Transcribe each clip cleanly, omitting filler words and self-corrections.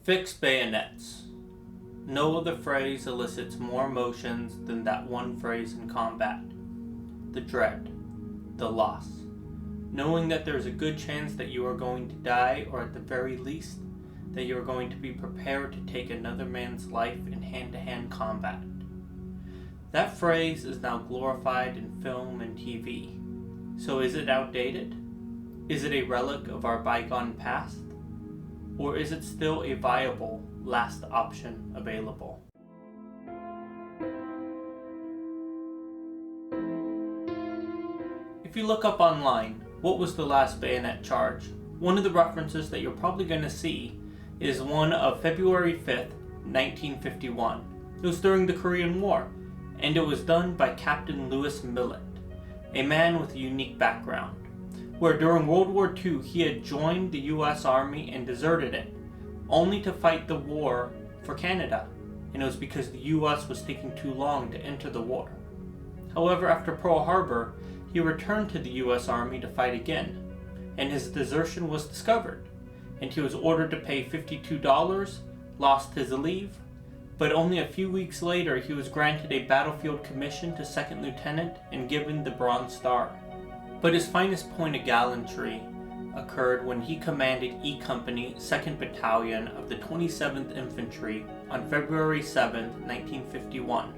Fix bayonets. No other phrase elicits more emotions than that one phrase in combat. The dread, the loss. Knowing that there's a good chance that you are going to die, or at the very least, that you are going to be prepared to take another man's life in hand-to-hand combat. That phrase is now glorified in film and TV. So is it outdated? Is it a relic of our bygone past? Or is it still a viable last option available? If you look up online, what was the Last Bayonet Charge? One of the references that you're probably going to see is one of February 5th, 1951. It was during the Korean War, and it was done by Captain Lewis Millet, a man with a unique background, where during World War II he had joined the US Army and deserted it, only to fight the war for Canada, and it was because the US was taking too long to enter the war. However, after Pearl Harbor, he returned to the US Army to fight again, and his desertion was discovered, and he was ordered to pay $52, lost his leave, but only a few weeks later he was granted a battlefield commission to second lieutenant and given the Bronze Star. But his finest point of gallantry occurred when he commanded E Company, 2nd Battalion of the 27th Infantry on February 7, 1951.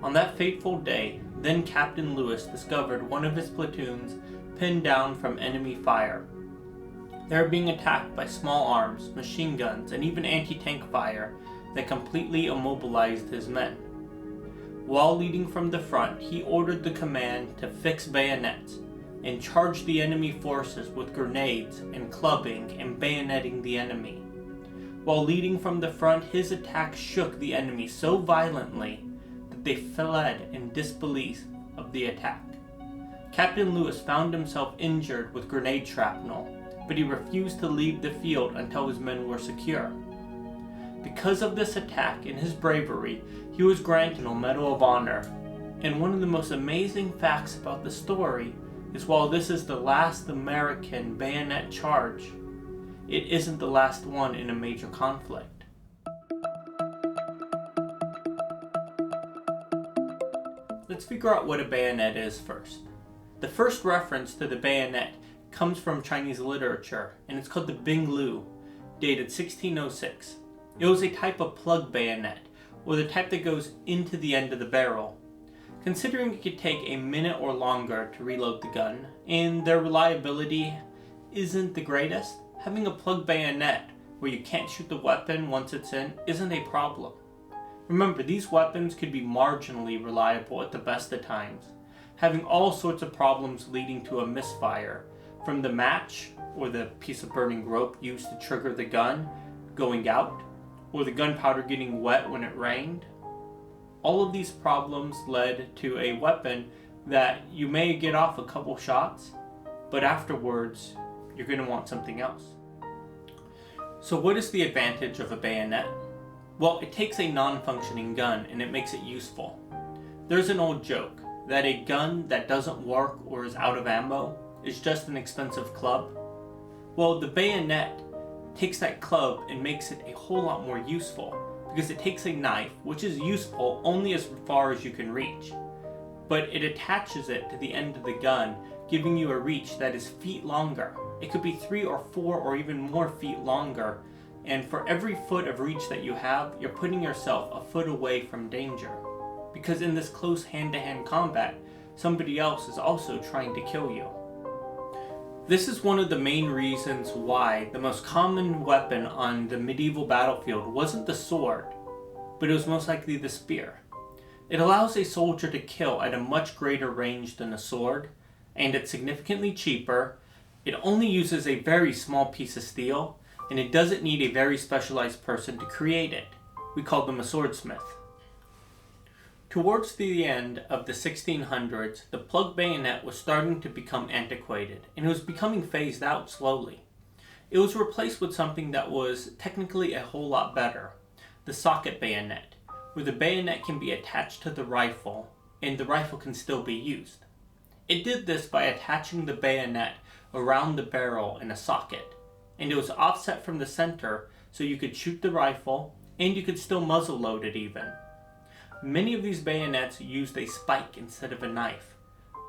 On that fateful day, then Captain Lewis discovered one of his platoons pinned down from enemy fire. They were being attacked by small arms, machine guns, and even anti-tank fire that completely immobilized his men. While leading from the front, he ordered the command to fix bayonets and charge the enemy forces with grenades and clubbing and bayoneting the enemy. While leading from the front, his attack shook the enemy so violently that they fled in disbelief of the attack. Captain Lewis found himself injured with grenade shrapnel, but he refused to leave the field until his men were secure. Because of this attack and his bravery, he was granted a Medal of Honor. And one of the most amazing facts about the story is while this is the last American bayonet charge, it isn't the last one in a major conflict. Let's figure out what a bayonet is first. The first reference to the bayonet comes from Chinese literature, and it's called the Binglu, dated 1606. It was a type of plug bayonet, or the type that goes into the end of the barrel. Considering it could take a minute or longer to reload the gun, and their reliability isn't the greatest, having a plug bayonet where you can't shoot the weapon once it's in isn't a problem. Remember, these weapons could be marginally reliable at the best of times, having all sorts of problems leading to a misfire, from the match, or the piece of burning rope used to trigger the gun, going out, or the gunpowder getting wet when it rained. All of these problems led to a weapon that you may get off a couple shots, but afterwards, you're going to want something else. So what is the advantage of a bayonet? Well, it takes a non-functioning gun and it makes it useful. There's an old joke that a gun that doesn't work or is out of ammo is just an expensive club. Well, the bayonet takes that club and makes it a whole lot more useful, because it takes a knife, which is useful only as far as you can reach, but it attaches it to the end of the gun, giving you a reach that is feet longer. It could be 3 or 4 or even more feet longer, and for every foot of reach that you have, you're putting yourself a foot away from danger, because in this close hand-to-hand combat, somebody else is also trying to kill you. This is one of the main reasons why the most common weapon on the medieval battlefield wasn't the sword, but it was most likely the spear. It allows a soldier to kill at a much greater range than a sword, and it's significantly cheaper. It only uses a very small piece of steel, and it doesn't need a very specialized person to create it. We call them a swordsmith. Towards the end of the 1600s, the plug bayonet was starting to become antiquated, and it was becoming phased out slowly. It was replaced with something that was technically a whole lot better, the socket bayonet, where the bayonet can be attached to the rifle, and the rifle can still be used. It did this by attaching the bayonet around the barrel in a socket, and it was offset from the center so you could shoot the rifle, and you could still muzzle load it even. Many of these bayonets used a spike instead of a knife,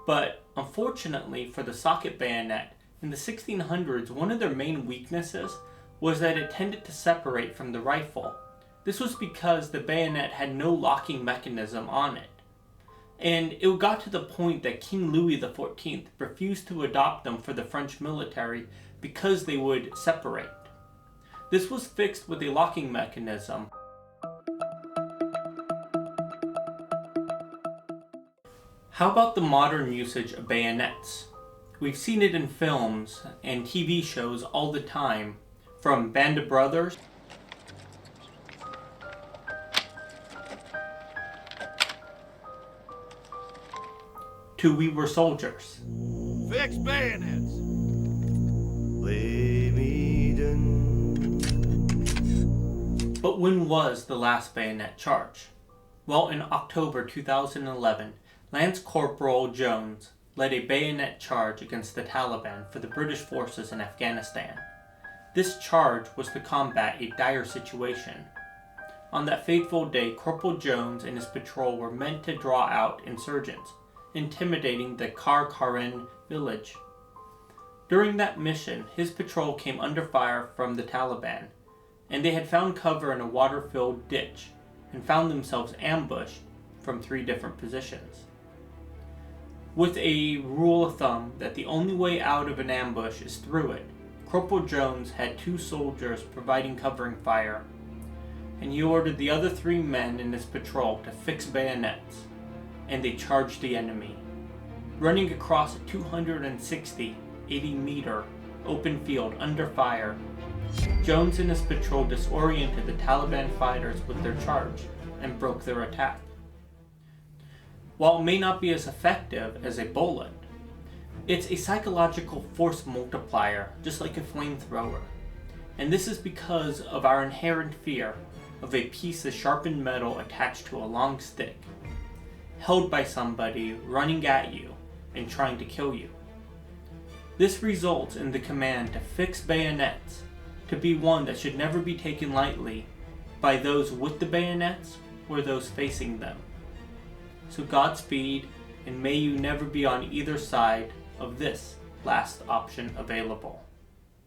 but unfortunately for the socket bayonet, in the 1600s, one of their main weaknesses was that it tended to separate from the rifle. This was because the bayonet had no locking mechanism on it. And it got to the point that King Louis XIV refused to adopt them for the French military because they would separate. This was fixed with a locking mechanism. How about the modern usage of bayonets? We've seen it in films and TV shows all the time, from Band of Brothers to We Were Soldiers. Fix bayonets! But when was the Last Bayonet Charge? Well, in October 2011, Lance Corporal Jones led a bayonet charge against the Taliban for the British forces in Afghanistan. This charge was to combat a dire situation. On that fateful day, Corporal Jones and his patrol were meant to draw out insurgents, intimidating the Kar-Karin village. During that mission, his patrol came under fire from the Taliban, and they had found cover in a water-filled ditch and found themselves ambushed from 3 different positions. With a rule of thumb that the only way out of an ambush is through it, Corporal Jones had 2 soldiers providing covering fire, and he ordered the other 3 men in his patrol to fix bayonets, and they charged the enemy. Running across a 260, 80-meter open field under fire, Jones and his patrol disoriented the Taliban fighters with their charge and broke their attack. While it may not be as effective as a bullet, it's a psychological force multiplier, just like a flamethrower. And this is because of our inherent fear of a piece of sharpened metal attached to a long stick, held by somebody running at you and trying to kill you. This results in the command to fix bayonets to be one that should never be taken lightly by those with the bayonets or those facing them. So Godspeed, and may you never be on either side of this last option available.